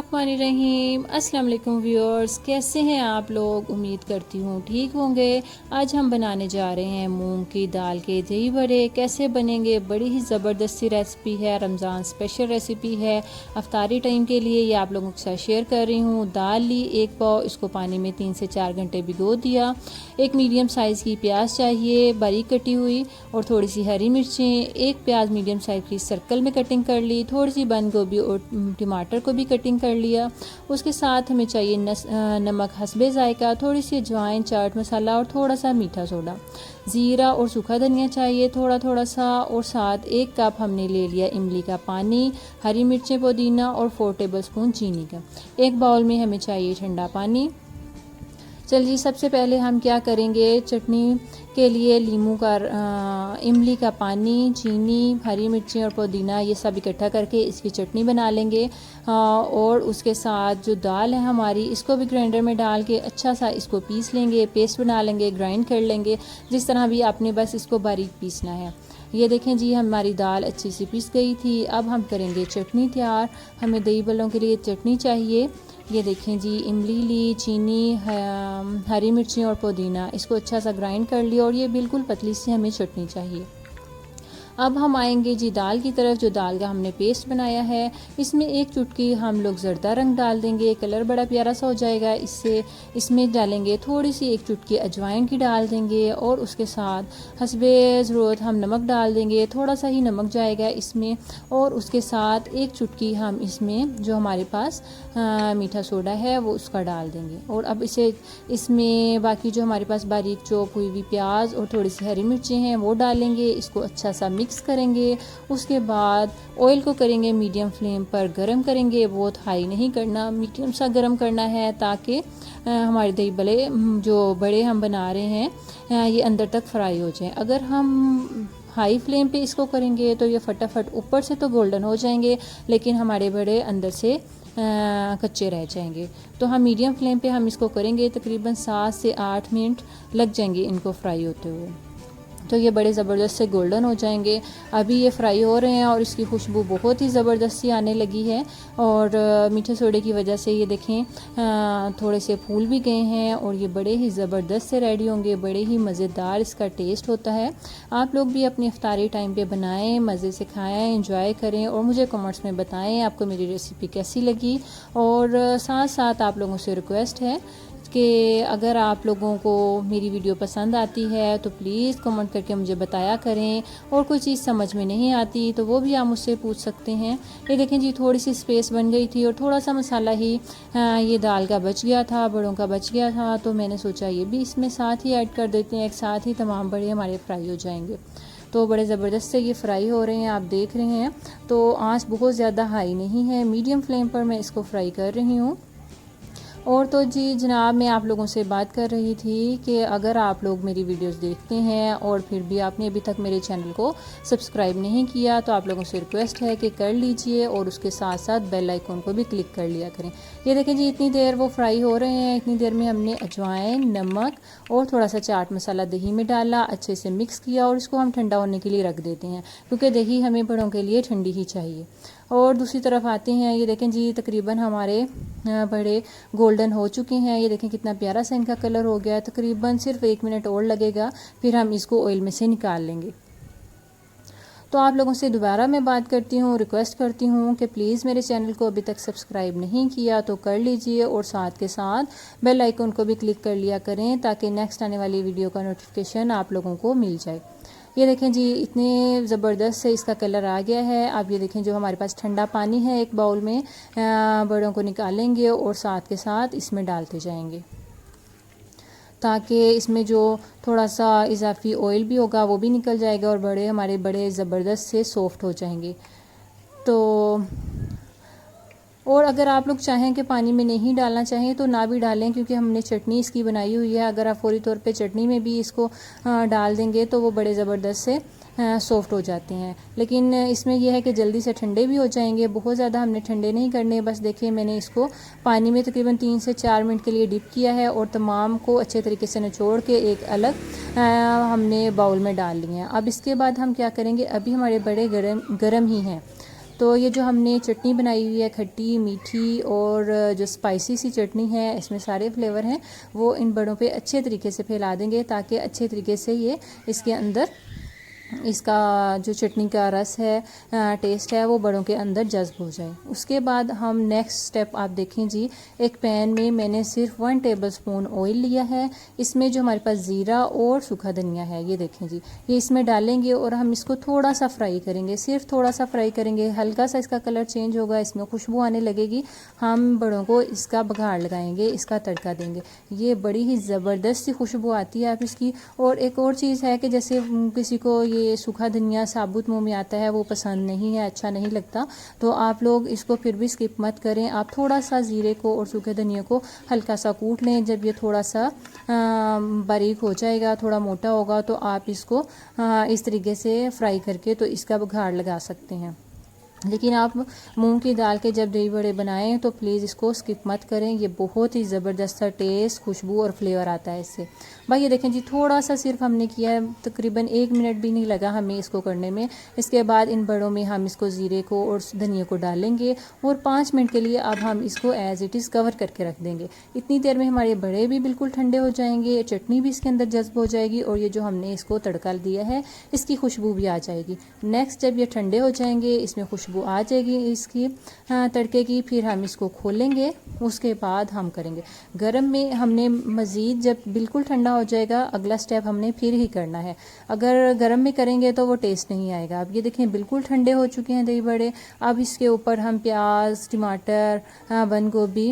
बिस्मिल्लाहिर्रहमानिर्रहीम। अस्सलाम वालेकुम व्यूअर्स, कैसे हैं आप लोग? उम्मीद करती हूँ ठीक होंगे। आज हम बनाने जा रहे हैं मूंग की दाल के दही बड़े। कैसे बनेंगे? बड़ी ही ज़बरदस्त सी रेसिपी है, रमज़ान स्पेशल रेसिपी है। अफ्तारी टाइम के लिए ये आप लोगों के साथ शेयर कर रही हूँ। दाल ली 1 पाव, इसको पानी में 3 से 4 घंटे भिगो दिया। एक मीडियम साइज़ की प्याज चाहिए बारीक कटी हुई, और थोड़ी सी हरी मिर्चें। एक प्याज मीडियम साइज़ की सर्कल में कटिंग कर ली। थोड़ी सी बंद गोभी और टमाटर को भी कटिंग कर लिया। उसके साथ हमें चाहिए नमक हस्बे ज़ायका, थोड़ी सी अजवाइन, चाट मसाला और थोड़ा सा मीठा सोडा। ज़ीरा और सूखा धनिया चाहिए थोड़ा थोड़ा सा, और साथ 1 कप हमने ले लिया इमली का पानी, हरी मिर्चें, पुदीना और 4 टेबलस्पून चीनी का। एक बाउल में हमें चाहिए ठंडा पानी। चलिए सबसे पहले हम क्या करेंगे, चटनी के लिए इमली का पानी, चीनी, हरी मिर्चें और पुदीना ये सब इकट्ठा करके इसकी चटनी बना लेंगे। और उसके साथ जो दाल है हमारी, इसको भी ग्राइंडर में डाल के अच्छा सा इसको पीस लेंगे, पेस्ट बना लेंगे, ग्राइंड कर लेंगे। जिस तरह भी आपने बस इसको बारीक पीसना है। ये देखें जी, हमारी दाल अच्छी सी पीस गई थी। अब हम करेंगे चटनी तैयार। हमें दही बड़ों के लिए चटनी चाहिए। ये देखें जी, इमली ली, चीनी, हरी मिर्ची और पुदीना, इसको अच्छा सा ग्राइंड कर लिया, और ये बिल्कुल पतली सी हमें चटनी चाहिए। अब हम आएंगे जी दाल की तरफ। जो दाल का हमने पेस्ट बनाया है, इसमें 1 चुटकी हम लोग ज़रदा रंग डाल देंगे, कलर बड़ा प्यारा सा हो जाएगा इससे। इसमें डालेंगे थोड़ी सी 1 चुटकी अजवाइन की डाल देंगे, और उसके साथ हस्बे ज़रूरत हम नमक डाल देंगे, थोड़ा सा ही नमक जाएगा इसमें। और उसके साथ 1 चुटकी हम इसमें जो हमारे पास मीठा सोडा है वो उसका डाल देंगे। और अब इसमें बाकी जो हमारे पास बारीक चॉप हुई हुई प्याज और थोड़ी सी हरी मिर्चें हैं वो डालेंगे। इसको अच्छा सा मिक्स करेंगे। उसके बाद ऑयल को करेंगे मीडियम फ्लेम पर गरम करेंगे, बहुत हाई नहीं करना, मीडियम सा गरम करना है, ताकि हमारे दही बड़े जो बड़े हम बना रहे हैं ये अंदर तक फ्राई हो जाएं। अगर हम हाई फ्लेम पे इसको करेंगे तो ये फटाफट ऊपर से तो गोल्डन हो जाएंगे, लेकिन हमारे बड़े अंदर से कच्चे रह जाएंगे। तो हम मीडियम फ्लेम पे हम इसको करेंगे, तकरीबन 7 से 8 मिनट लग जाएंगे इनको फ्राई होते हुए। तो ये बड़े ज़बरदस्त से गोल्डन हो जाएंगे। अभी ये फ्राई हो रहे हैं और इसकी खुशबू बहुत ही ज़बरदस्त सी आने लगी है। और मीठे सोडे की वजह से ये देखें थोड़े से फूल भी गए हैं, और ये बड़े ही ज़बरदस्त से रेडी होंगे। बड़े ही मज़ेदार इसका टेस्ट होता है। आप लोग भी अपनी इफ्तारी टाइम पे बनाएं, मज़े से खाएं, इंजॉय करें, और मुझे कमेंट्स में बताएं आपको मेरी रेसिपी कैसी लगी। और साथ साथ आप लोगों से रिक्वेस्ट है कि अगर आप लोगों को मेरी वीडियो पसंद आती है तो प्लीज़ कमेंट करके मुझे बताया करें, और कोई चीज़ समझ में नहीं आती तो वो भी आप मुझसे पूछ सकते हैं। ये देखें जी, थोड़ी सी स्पेस बन गई थी, और थोड़ा सा मसाला ही ये दाल का बच गया था, बड़ों का बच गया था, तो मैंने सोचा ये भी इसमें साथ ही ऐड कर देते हैं। एक साथ ही तमाम बड़े हमारे फ्राई हो जाएंगे। तो बड़े ज़बरदस्त से ये फ्राई हो रहे हैं, आप देख रहे हैं। तो आँच बहुत ज़्यादा हाई नहीं है, मीडियम फ्लेम पर मैं इसको फ्राई कर रही हूँ। और तो जी जनाब, मैं आप लोगों से बात कर रही थी कि अगर आप लोग मेरी वीडियोस देखते हैं और फिर भी आपने अभी तक मेरे चैनल को सब्सक्राइब नहीं किया, तो आप लोगों से रिक्वेस्ट है कि कर लीजिए, और उसके साथ साथ बेल आइकन को भी क्लिक कर लिया करें। ये देखें जी, इतनी देर वो फ्राई हो रहे हैं। इतनी देर में हमने अजवाइन, नमक और थोड़ा सा चाट मसाला दही में डाला, अच्छे से मिक्स किया, और इसको हम ठंडा होने के लिए रख देते हैं, क्योंकि दही हमें बड़ों के लिए ठंडी ही चाहिए। और दूसरी तरफ आते हैं। ये देखें जी, तकरीबन हमारे बड़े गोल्डन हो चुके हैं। ये देखें कितना प्यारा सा इनका कलर हो गया है। तकरीबन सिर्फ 1 मिनट और लगेगा, फिर हम इसको ऑयल में से निकाल लेंगे। तो आप लोगों से दोबारा मैं बात करती हूँ, रिक्वेस्ट करती हूँ कि प्लीज़ मेरे चैनल को अभी तक सब्सक्राइब नहीं किया तो कर लीजिए, और साथ के साथ बेल आइकन को भी क्लिक कर लिया करें, ताकि नेक्स्ट आने वाली वीडियो का नोटिफिकेशन आप लोगों को मिल जाए। ये देखें जी, इतने ज़बरदस्त से इसका कलर आ गया है। अब ये देखें, जो हमारे पास ठंडा पानी है एक बाउल में, बड़ों को निकालेंगे और साथ के साथ इसमें डालते जाएंगे, ताकि इसमें जो थोड़ा सा इजाफी ऑयल भी होगा वो भी निकल जाएगा, और हमारे बड़े ज़बरदस्त से सॉफ्ट हो जाएंगे। तो और अगर आप लोग चाहें कि पानी में नहीं डालना चाहें तो ना भी डालें, क्योंकि हमने चटनी इसकी बनाई हुई है। अगर आप फौरी तौर पे चटनी में भी इसको डाल देंगे तो वो बड़े ज़बरदस्त से सॉफ्ट हो जाते हैं। लेकिन इसमें यह है कि जल्दी से ठंडे भी हो जाएंगे। बहुत ज़्यादा हमने ठंडे नहीं करने। बस देखिए, मैंने इसको पानी में तकरीबन 3 से 4 मिनट के लिए डिप किया है, और तमाम को अच्छे तरीके से निचोड़ के एक अलग हमने बाउल में डाल लिए हैं। अब इसके बाद हम क्या करेंगे, अभी हमारे बड़े गरम ही हैं, तो ये जो हमने चटनी बनाई हुई है खट्टी मीठी और जो स्पाइसी सी चटनी है, इसमें सारे फ्लेवर हैं, वो इन बड़ों पे अच्छे तरीके से फैला देंगे ताकि अच्छे तरीके से ये इसके अंदर इसका जो चटनी का रस है, टेस्ट है, वो बड़ों के अंदर जज्ब हो जाए। उसके बाद हम नेक्स्ट स्टेप आप देखें जी, एक पैन में मैंने सिर्फ 1 टेबलस्पून ऑयल लिया है। इसमें जो हमारे पास ज़ीरा और सूखा धनिया है, ये देखें जी, ये इसमें डालेंगे और हम इसको थोड़ा सा फ्राई करेंगे, सिर्फ थोड़ा सा फ्राई करेंगे। हल्का सा इसका कलर चेंज होगा, इसमें खुशबू आने लगेगी। हम बड़ों को इसका बघाड़ लगाएंगे, इसका तड़का देंगे। ये बड़ी ही ज़बरदस्त सी खुशबू आती है आप इसकी। और एक और चीज़ है कि जैसे किसी को ये सूखा धनिया साबुत मुंह में आता है, वो पसंद नहीं है, अच्छा नहीं लगता, तो आप लोग इसको फिर भी स्किप मत करें। आप थोड़ा सा ज़ीरे को और सूखे धनिया को हल्का सा कूट लें। जब ये थोड़ा सा बारीक हो जाएगा, थोड़ा मोटा होगा, तो आप इसको इस तरीके से फ्राई करके तो इसका बघाड़ लगा सकते हैं। लेकिन आप मूंग की दाल के जब दही बड़े बनाएं तो प्लीज़ इसको स्किप मत करें। ये बहुत ही ज़बरदस्त सा टेस्ट, खुशबू और फ्लेवर आता है इससे। भाई ये देखें जी, थोड़ा सा सिर्फ हमने किया है, तकरीबन 1 मिनट भी नहीं लगा हमें इसको करने में। इसके बाद इन बड़ों में हम इसको ज़ीरे को और धनिया को डालेंगे और 5 मिनट के लिए अब हम इसको एज़ इट इज़ कवर करके रख देंगे। इतनी देर में हमारे बड़े भी बिल्कुल ठंडे हो जाएंगे, चटनी भी इसके अंदर जज्ब हो जाएगी और ये जो हमने इसको तड़का दिया है, इसकी खुशबू भी आ जाएगी। नेक्स्ट जब ये ठंडे हो जाएंगे, इसमें खुशबू आ जाएगी इसकी तड़के की, फिर हम इसको खोलेंगे। उसके बाद हम करेंगे गरम में, हमने मज़ीद जब बिल्कुल ठंडा हो जाएगा, अगला स्टेप हमने फिर ही करना है। अगर गरम में करेंगे तो वो टेस्ट नहीं आएगा। अब ये देखें बिल्कुल ठंडे हो चुके हैं दही बड़े। अब इसके ऊपर हम प्याज, टमाटर, बंद गोभी,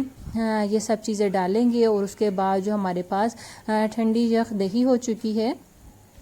ये सब चीज़ें डालेंगे और उसके बाद जो हमारे पास ठंडी यख दही हो चुकी है,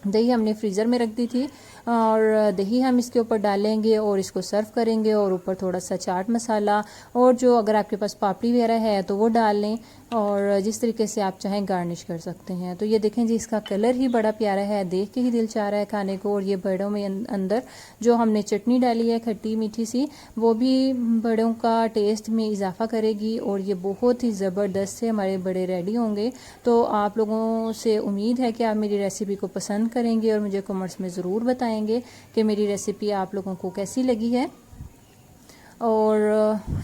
दही हमने फ्रीज़र में रख दी थी, और दही हम इसके ऊपर डालेंगे और इसको सर्व करेंगे। और ऊपर थोड़ा सा चाट मसाला और जो अगर आपके पास पापड़ी वगैरह है तो वो डाल लें, और जिस तरीके से आप चाहें गार्निश कर सकते हैं। तो ये देखें जी, इसका कलर ही बड़ा प्यारा है, देख के ही दिल चाह रहा है खाने को। और ये बड़ों में अंदर जो हमने चटनी डाली है खट्टी मीठी सी, वो भी बड़ों का टेस्ट में इजाफा करेगी और ये बहुत ही ज़बरदस्त से हमारे बड़े रेडी होंगे। तो आप लोगों से उम्मीद है कि आप मेरी रेसिपी को पसंद करेंगे और मुझे कमेंट्स में ज़रूर बताएंगे कि मेरी रेसिपी आप लोगों को कैसी लगी है। और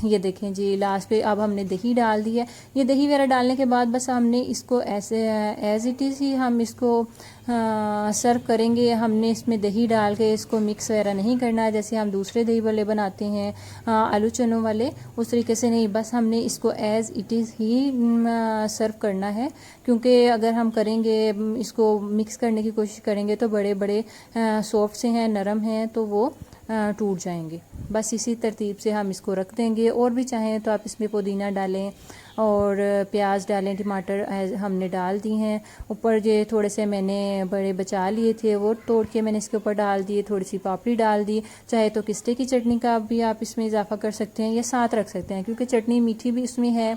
ये देखें जी, लास्ट पे अब हमने दही डाल दी है। ये दही वगैरह डालने के बाद बस हमने इसको ऐसे एज इट इज़ ही हम इसको सर्व करेंगे। हमने इसमें दही डाल के इसको मिक्स वगैरह नहीं करना है, जैसे हम दूसरे दही वाले बनाते हैं आलू चनों वाले, उस तरीके से नहीं। बस हमने इसको एज इट इज़ ही सर्व करना है, क्योंकि अगर हम करेंगे इसको मिक्स करने की कोशिश करेंगे तो बड़े बड़े सॉफ्ट से हैं, नरम हैं, तो वो टूट जाएंगे। बस इसी तरतीब से हम इसको रख देंगे। और भी चाहें तो आप इसमें पुदीना डालें और प्याज डालें, टमाटर हमने डाल दी हैं। ऊपर ये थोड़े से मैंने बड़े बचा लिए थे, वो तोड़ के मैंने इसके ऊपर डाल दिए। थोड़ी सी पापड़ी डाल दी। चाहे तो किस्ते की चटनी का भी आप इसमें इजाफा कर सकते हैं या साथ रख सकते हैं, क्योंकि चटनी मीठी भी इसमें है,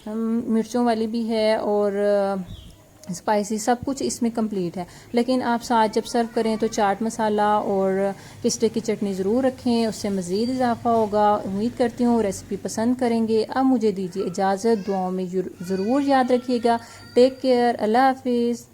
मिर्चों वाली भी है और स्पाइसी, सब कुछ इसमें कंप्लीट है। लेकिन आप साथ जब सर्व करें तो चाट मसाला और पिस्ते की चटनी ज़रूर रखें, उससे मज़ीद इजाफा होगा। उम्मीद करती हूँ रेसिपी पसंद करेंगे। अब मुझे दीजिए इजाज़त, दुआओं में ज़रूर याद रखिएगा। टेक केयर, अल्लाह हाफिज़।